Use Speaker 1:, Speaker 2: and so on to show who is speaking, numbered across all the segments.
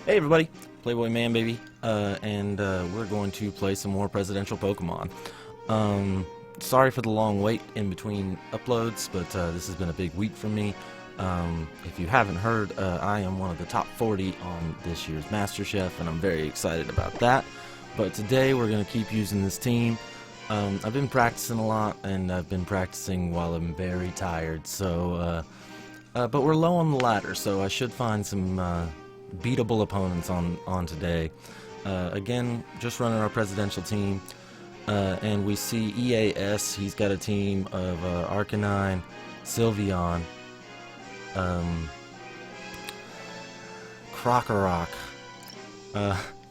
Speaker 1: Hey everybody, Playboy Man Baby, and we're going to play some more presidential Pokemon. Sorry for the long wait in between uploads, but this has been a big week for me. If you haven't heard, I am one of the top 40 on this year's MasterChef, and I'm very excited about that. But today we're going to keep using this team. I've been practicing a lot, and I've been practicing while I'm very tired, so, but we're low on the ladder, so I should find some beatable opponents on today. Again, just running our presidential team, and we see EAS. He's got a team of Arcanine, Sylveon, Krokorok,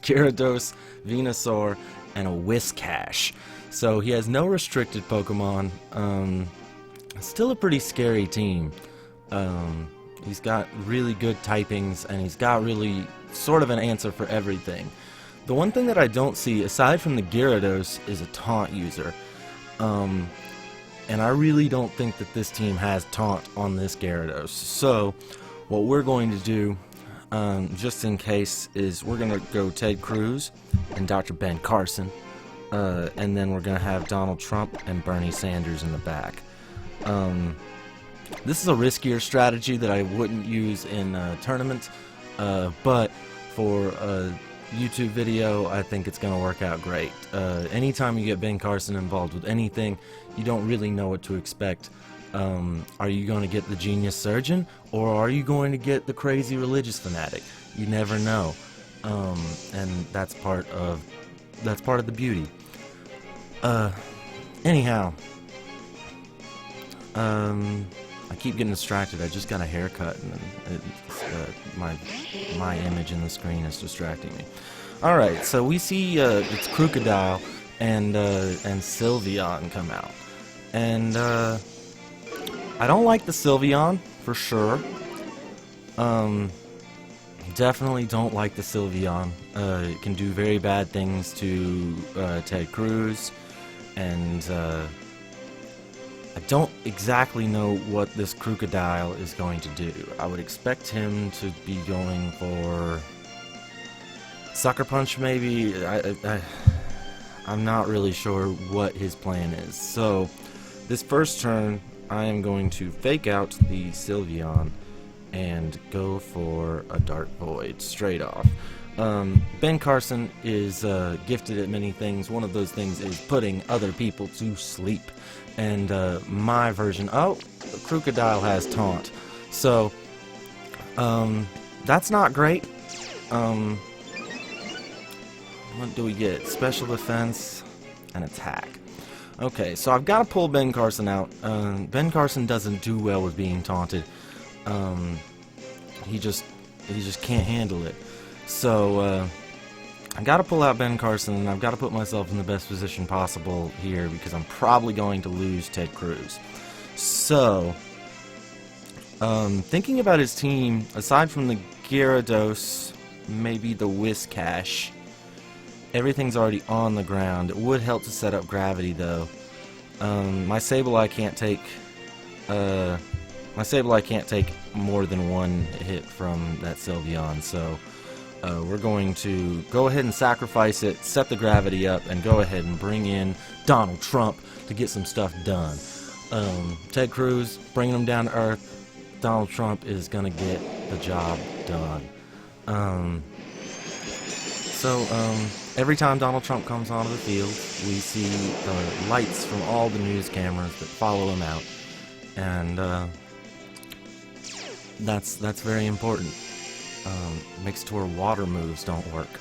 Speaker 1: Gyarados, Venusaur, and a Whiscash. So he has no restricted Pokemon. Still a pretty scary team. He's got really good typings, and he's got really sort of an answer for everything. The one thing that I don't see, aside from the Gyarados, is a taunt user. And I really don't think that this team has taunt on this Gyarados. So, what we're going to do, just in case, is we're going to go Ted Cruz and Dr. Ben Carson. And then we're going to have Donald Trump and Bernie Sanders in the back. This is a riskier strategy that I wouldn't use in a tournament, but for a YouTube video, I think it's going to work out great. Anytime you get Ben Carson involved with anything, you don't really know what to expect. Are you going to get the genius surgeon, or are you going to get the crazy religious fanatic? You never know, and that's part of the beauty. Anyhow. I keep getting distracted. I just got a haircut, and my image in the screen is distracting me. All right, so we see it's Crocodile and Sylveon come out, and I don't like the Sylveon for sure. Definitely don't like the Sylveon. It can do very bad things to Ted Cruz, and I don't exactly know what this Crocodile is going to do. I would expect him to be going for Sucker Punch, maybe. I'm not really sure what his plan is. So, this first turn, I am going to fake out the Sylveon and go for a Dark Void straight off. Ben Carson is gifted at many things. One of those things is putting other people to sleep. And my version, the Crocodile has taunt. So, that's not great. What do we get? Special defense and attack. Okay, so I've got to pull Ben Carson out. Ben Carson doesn't do well with being taunted. He just can't handle it. So, I gotta pull out Ben Carson, and I've got to put myself in the best position possible here because I'm probably going to lose Ted Cruz. So, thinking about his team, aside from the Gyarados, maybe the Whiscash, everything's already on the ground. It would help to set up gravity, though. My Sableye can't take. My Sableye can't take more than one hit from that Sylveon, so. We're going to go ahead and sacrifice it, set the gravity up, and go ahead and bring in Donald Trump to get some stuff done. Ted Cruz, bringing him down to earth. Donald Trump is going to get the job done. Every time Donald Trump comes onto the field, we see the lights from all the news cameras that follow him out. And that's very important. Makes it to where water moves don't work.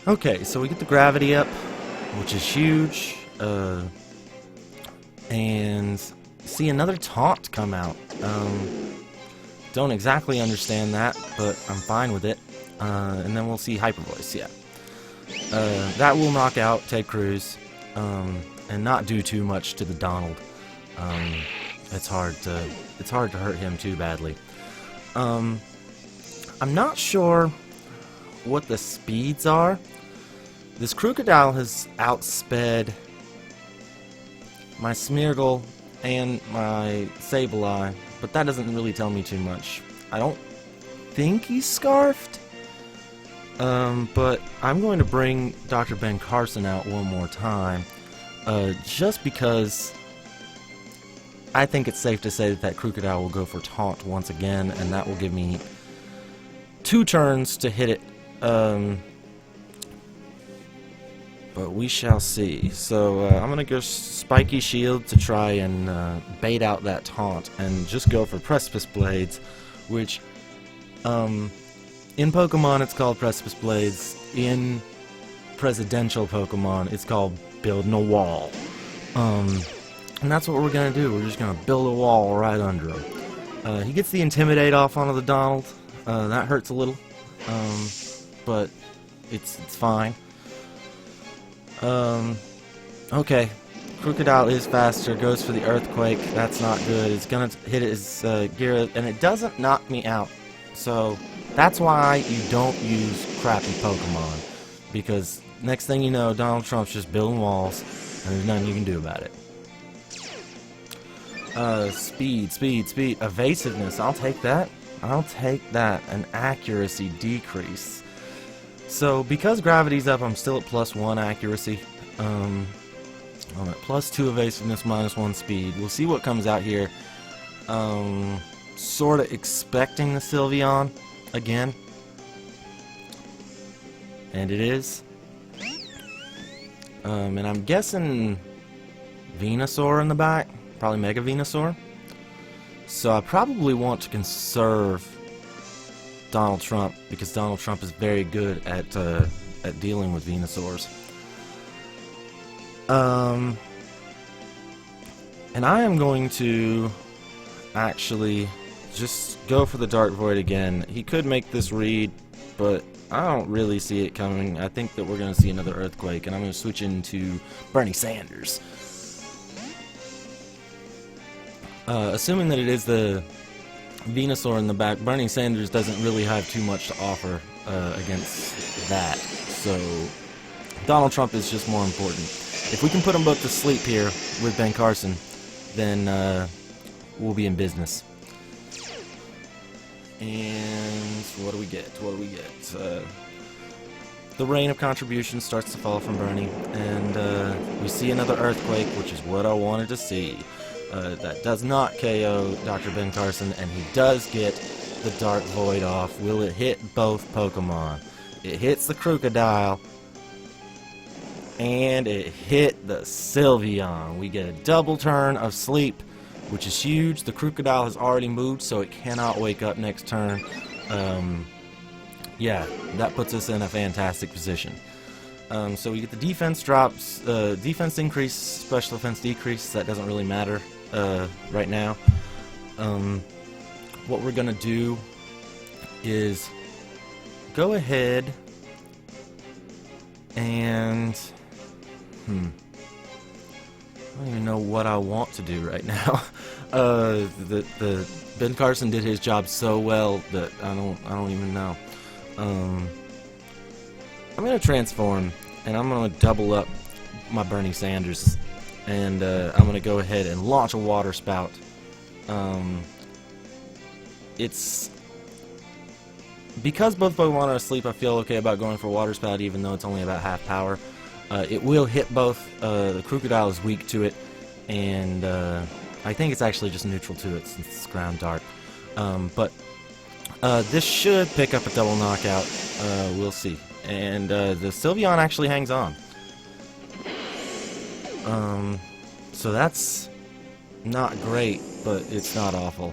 Speaker 1: Okay, so we get the gravity up, which is huge, and see another taunt come out. Don't exactly understand that, but I'm fine with it. And then we'll see Hyper Voice, yeah. That will knock out Ted Cruz, and not do too much to the Donald. It's hard to hurt him too badly. I'm not sure what the speeds are. This Crocodile has outsped my Smeargle and my Sableye, but that doesn't really tell me too much. I don't think he's scarfed. But I'm going to bring Dr. Ben Carson out one more time, just because I think it's safe to say that that Crocodile will go for taunt once again, and that will give me 2 turns to hit it. But we shall see. So I'm going to go Spiky Shield to try and bait out that taunt, and just go for Precipice Blades, which in Pokemon it's called Precipice Blades. In presidential Pokemon it's called building a wall. And that's what we're going to do. We're just going to build a wall right under him. He gets the Intimidate off onto the Donald. That hurts a little, but it's fine. Okay. Crocodile is faster, goes for the Earthquake. That's not good. It's gonna hit his gear, and it doesn't knock me out. So that's why you don't use crappy Pokemon, because next thing you know, Donald Trump's just building walls, and there's nothing you can do about it. Speed. Evasiveness, I'll take that. An accuracy decrease. So, because gravity's up, I'm still at +1 accuracy. I'm at +2 evasiveness, -1 speed. We'll see what comes out here. Sorta expecting the Sylveon again. And it is. And I'm guessing Venusaur in the back. Probably Mega Venusaur. So I probably want to conserve Donald Trump, because Donald Trump is very good at dealing with Venusaurs. And I am going to actually just go for the Dark Void again. He could make this read, but I don't really see it coming. I think that we're going to see another Earthquake, and I'm going to switch into Bernie Sanders. Assuming that it is the Venusaur in the back, Bernie Sanders doesn't really have too much to offer against that. So Donald Trump is just more important. If we can put them both to sleep here with Ben Carson, then we'll be in business. And what do we get? The rain of contributions starts to fall from Bernie, and we see another Earthquake, which is what I wanted to see. That does not KO Dr. Ben Carson, and he does get the Dark Void off. Will it hit both Pokemon? It hits the Crocodile, and it hit the Sylveon. We get a double turn of sleep, which is huge. The Crocodile has already moved, so it cannot wake up next turn. Yeah, that puts us in a fantastic position. So we get the defense drops, defense increase, special defense decrease. That doesn't really matter right now. What we're gonna do is go ahead and I don't even know what I want to do right now. The Ben Carson did his job so well that I don't even know. I'm gonna transform, and I'm gonna double up my Bernie Sanders, and I'm gonna go ahead and launch a Water Spout. It's because both Pokemon are asleep, I feel okay about going for Water Spout, even though it's only about half power. It will hit both. The Crocodile is weak to it, and I think it's actually just neutral to it since it's ground dark. But this should pick up a double knockout. We'll see. And the Sylveon actually hangs on. So that's not great, but it's not awful.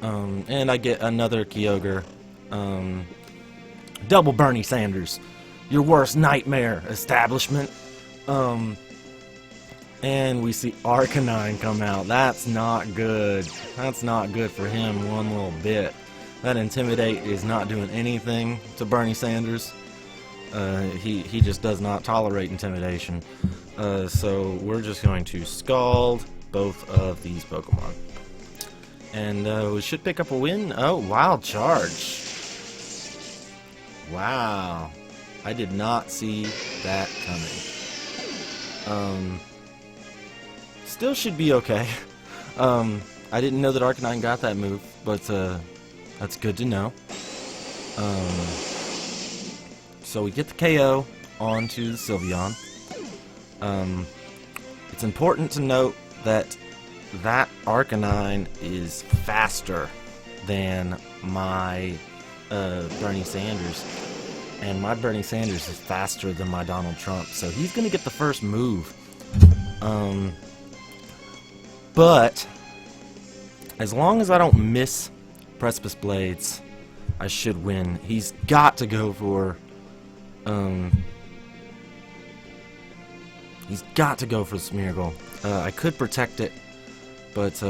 Speaker 1: And I get another Kyogre. Double Bernie Sanders. Your worst nightmare, establishment. And we see Arcanine come out. That's not good. That's not good for him one little bit. That Intimidate is not doing anything to Bernie Sanders. He just does not tolerate intimidation. So we're just going to Scald both of these Pokemon. And we should pick up a win. Oh, Wild Charge. Wow. I did not see that coming. Still should be okay. I didn't know that Arcanine got that move, but that's good to know. So we get the KO onto the Sylveon. It's important to note that Arcanine is faster than my Bernie Sanders. And my Bernie Sanders is faster than my Donald Trump. So he's going to get the first move. But as long as I don't miss Precipice Blades, I should win. He's got to go for Smeargle. I could protect it, but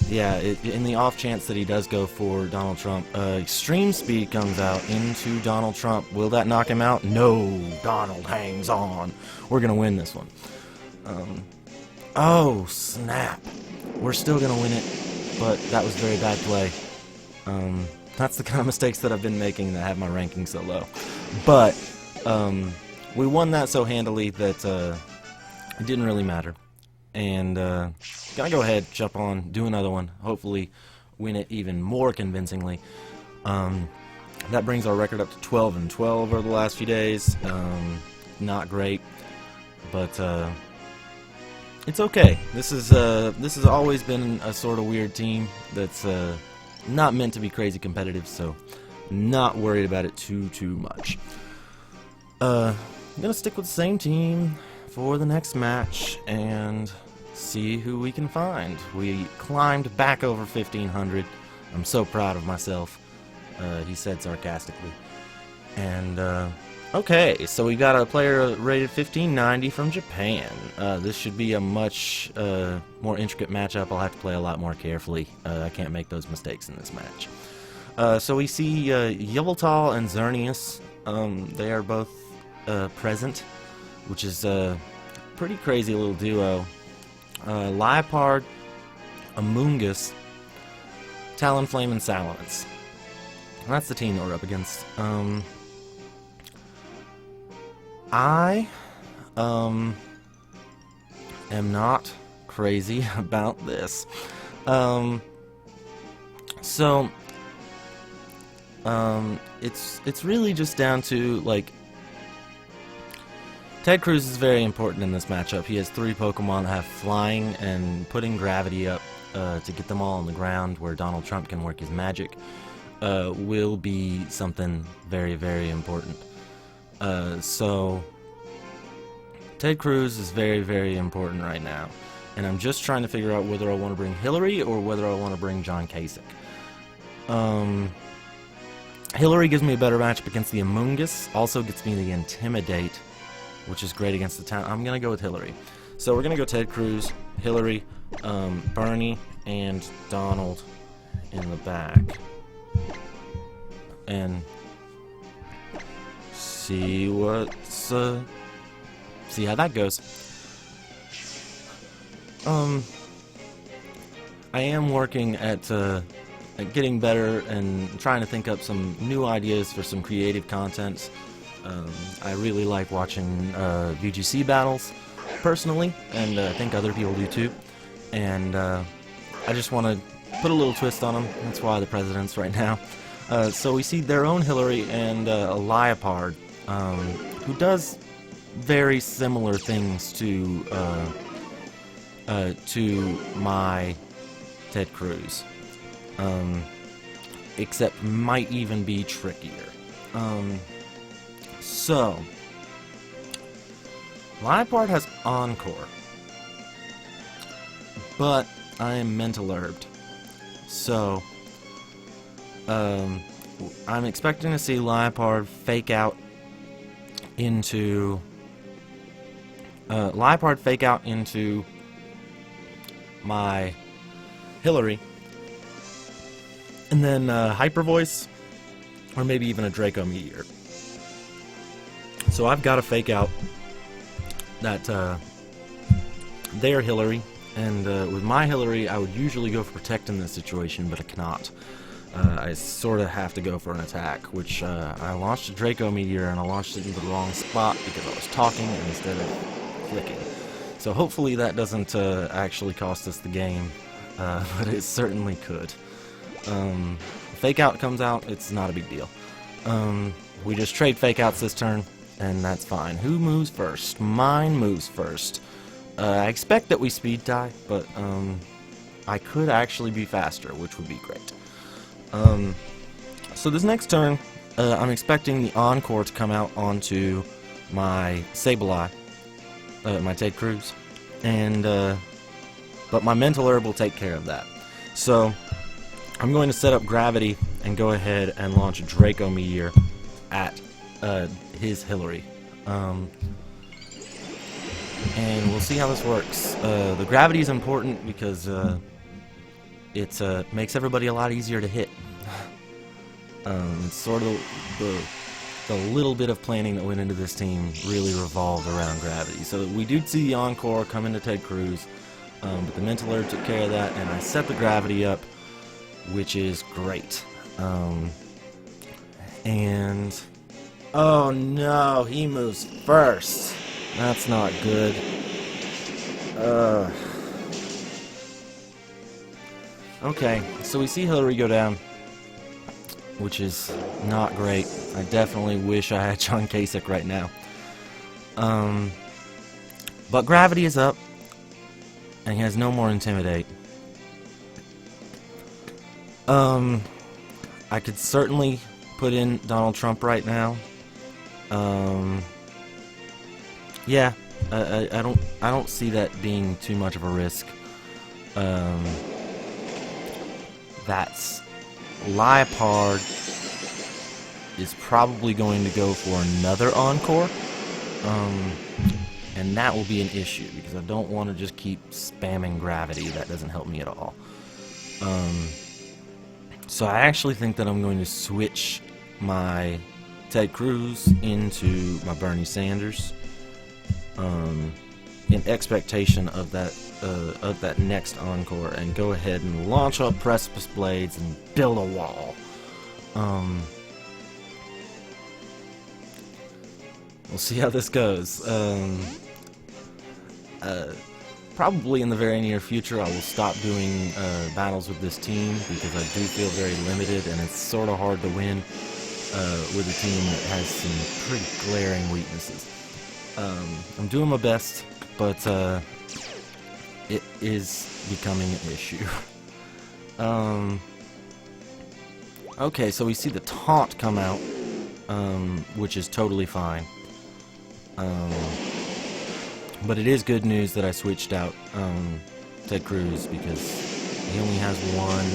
Speaker 1: yeah, in the off chance that he does go for Donald Trump, Extreme Speed comes out into Donald Trump. Will that knock him out? No. Donald hangs on. We're gonna win this one. Oh snap! We're still gonna win it, but that was very bad play. That's the kind of mistakes that I've been making that have my ranking so low. But we won that so handily that it didn't really matter. And gonna go ahead, jump on, do another one, hopefully win it even more convincingly. That brings our record up to 12-12 over the last few days. Not great, but it's okay. This has always been a sort of weird team that's not meant to be crazy competitive, so not worried about it too much. I'm gonna stick with the same team for the next match and see who we can find. We climbed back over 1500. I'm so proud of myself, he said sarcastically. And okay, so we got a player rated 1590 from Japan. This should be a much more intricate matchup. I'll have to play a lot more carefully. I can't make those mistakes in this match. So we see Yveltal and Xerneas. They are both present, which is a pretty crazy little duo. Liepard, Amoonguss, Talonflame, and Salamence. And that's the team that we're up against. I am not crazy about this. It's really just down to, like, Ted Cruz is very important in this matchup. He has 3 Pokemon that have flying, and putting gravity up to get them all on the ground where Donald Trump can work his magic will be something very, very important. So Ted Cruz is very, very important right now, and I'm just trying to figure out whether I want to bring Hillary or whether I want to bring John Kasich. Hillary gives me a better matchup against the Amoonguss, also gets me the Intimidate, which is great against the town. I'm going to go with Hillary. So we're going to go Ted Cruz, Hillary, Bernie, and Donald in the back. And see how that goes. I am working at getting better and trying to think up some new ideas for some creative content. I really like watching VGC battles, personally, and I think other people do too. And I just want to put a little twist on them. That's why the president's right now. So we see their own Hillary and a Liepard, who does very similar things to my Ted Cruz, except might even be trickier. So, Liepard has Encore, but I am Mental Herbed. So, I'm expecting to see Liepard fake out into my Hillary, and then Hyper Voice, or maybe even a Draco Meteor. So I've got to fake out that their Hillary, and with my Hillary, I would usually go for Protect in this situation, but I cannot. I sort of have to go for an attack, which I launched a Draco Meteor, and I launched it into the wrong spot because I was talking instead of clicking. So hopefully that doesn't actually cost us the game, but it certainly could. Fake out comes out, it's not a big deal. We just trade fake outs this turn, and that's fine. Who moves first? Mine moves first. I expect that we speed die, but I could actually be faster, which would be great. So this next turn, I'm expecting the Encore to come out onto my Sableye, my Ted Cruz, and but my Mental Herb will take care of that. So I'm going to set up Gravity and go ahead and launch a Draco Meteor at his Hillary. And we'll see how this works. The gravity is important because it makes everybody a lot easier to hit. It's sort of the little bit of planning that went into this team really revolved around gravity. So we do see the Encore come into Ted Cruz, but the Mental Herb took care of that, and I set the gravity up, which is great. And oh no, he moves first. That's not good. Okay, so we see Hillary go down, which is not great. I definitely wish I had John Kasich right now. But Gravity is up, and he has no more Intimidate. I could certainly put in Donald Trump right now. Yeah, I don't see that being too much of a risk. That's Liepard is probably going to go for another Encore, and that will be an issue because I don't want to just keep spamming Gravity. That doesn't help me at all. So I actually think that I'm going to switch my Ted Cruz into my Bernie Sanders, in expectation of that next Encore, and go ahead and launch up Precipice Blades and build a wall. We'll see how this goes. Probably in the very near future I will stop doing battles with this team because I do feel very limited, and it's sort of hard to win with a team that has some pretty glaring weaknesses. I'm doing my best, but it is becoming an issue. Okay, so we see the Taunt come out, which is totally fine. But it is good news that I switched out Ted Cruz because he only has one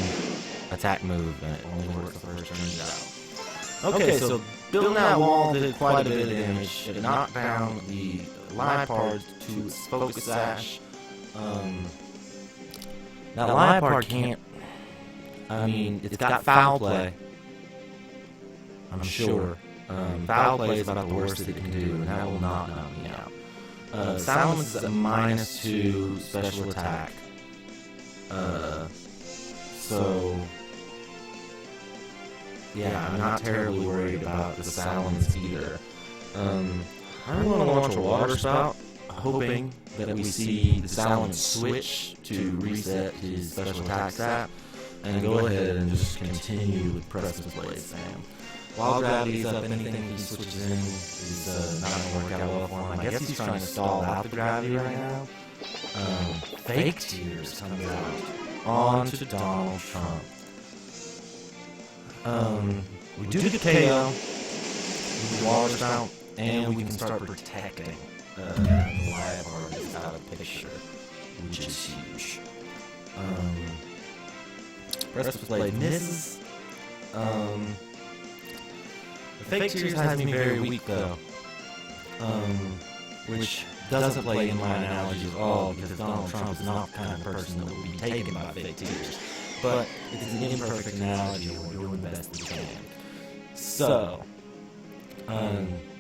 Speaker 1: attack move and it only works the first turn out. Okay, so building that wall did quite a bit of damage. It knocked down the Liepard to its Focus Sash. Now Liepard can't. I mean, it's got Foul Play, I'm sure. Foul Play is about the worst that it can do, and that will not knock me out. Silence is a -2 special attack. So yeah, I'm not terribly worried about the Silence either. I want to launch a Water Spout, hoping that we see the Silence switch to reset his special attack stat, and go ahead and just continue with Precipice Blade Sam. While Gravity's up, anything he switches in is not going to work out well for him. I guess he's trying to stall out the Gravity right now. Fake Tears comes out onto Donald Trump. We do the KO with the Water Spout, and we can start protecting the Liepard that's out of picture, which is huge. Precipice Blade misses. The Fake Tears has me very weak though, which doesn't play in my analogy at all because Donald Trump is not the kind of person that will be taken by Fake Tears. But it's an imperfect analogy and we're doing the best we can. So,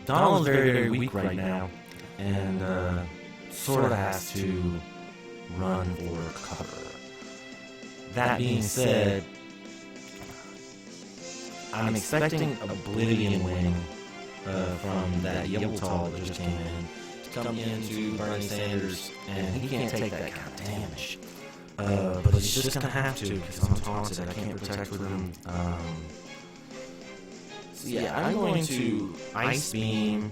Speaker 1: Donald is very, very weak right now, and sort of has to run for cover. That being said, I'm expecting Oblivion Wing from that Yeltall that just came in to come into Bernie Sanders, and he can't take that kind of damage. But he's just going to have to because I'm taunted. I can't protect with him. So yeah, I'm going to Ice Beam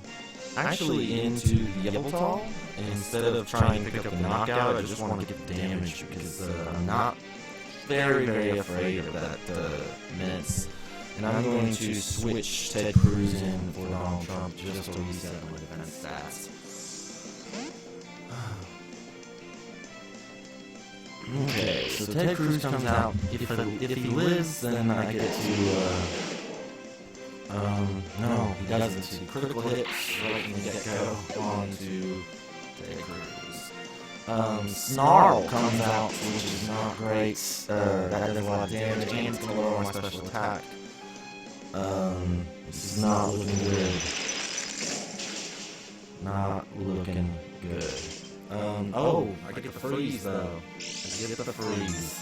Speaker 1: actually into the Yveltal. Instead of trying to pick up the knockout, I just want to get the damage because I'm not very, very afraid of that Mince. And I'm going to switch Ted Cruz in for Donald Trump just to reset my defense stats. Okay, so Ted Cruz comes out. If he lives, then I get to, no, he doesn't. So critical hits right from the get-go onto Ted Cruz. Snarl comes out, which is not great. That does a lot of damage, and it's going to lower my special attack. This is not looking good. Not looking good. Oh, I get the freeze though. I get the freeze.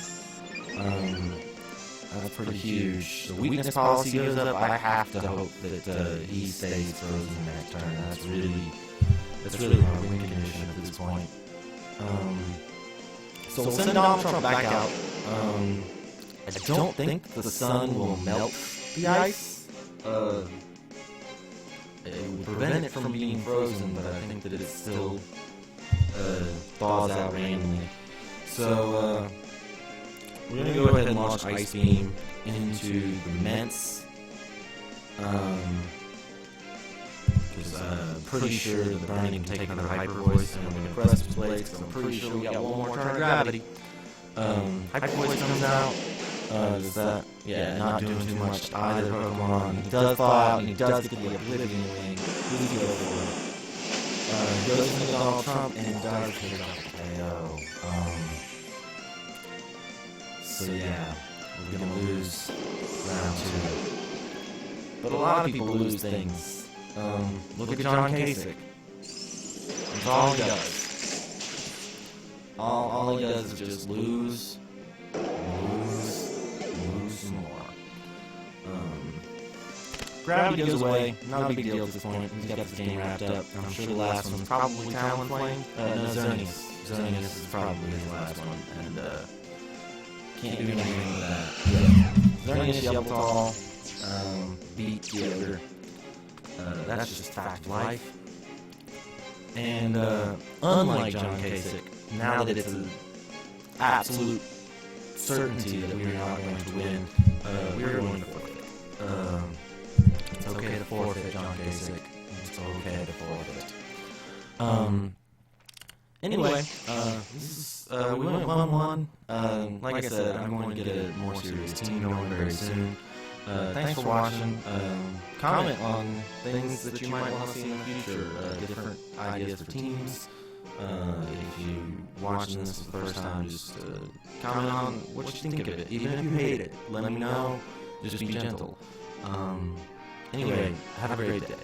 Speaker 1: That's pretty huge. The weakness policy goes up. I have to hope that he stays frozen next turn. That's really my win condition at this point. So we'll send Donald Trump back out. I don't think the sun will melt the ice. It would prevent it from being frozen, but I think that it still thaws out randomly. So we're going to go ahead and launch Ice Beam into the Ments. Because I'm pretty sure that the Brownie can take another Hyper Voice, and I'm going to press his blades because I'm pretty sure we got one more turn of gravity. Hyper Voice comes out. Does that? Yeah, not doing too much to either Pokemon. He does thaw out, and he does get the Oblivion Wing. Who's he over with? Goes into Donald Trump and does hit off the KO. So yeah, we're gonna lose round 2. But a lot of people lose things. Look at John Kasich. That's all he does. All he does is just lose some more. Gravity goes away, not a big deal at this point. He's got this game wrapped up. I'm sure the last one's probably Talonflame. No, Xerneas. Xerneas is probably his last one, and can't do anything with that. Xerneas Yveltal beat Geodur. That's just fact of life. And unlike John Kasich, now that it's an absolute certainty that we're not going to win, we're going to forfeit. It's okay to forfeit, John Kasich. It's okay to forfeit. Anyway, this is, we went 1-1. Like I said, I'm going to get a more serious team going very soon. Thanks for watching. Comment on things that you might want to see in the future, different ideas for teams. If you're watching this for the first time, just comment on what you think of it. Even if you hate it, let me know. Just be gentle. Anyway, have a great day.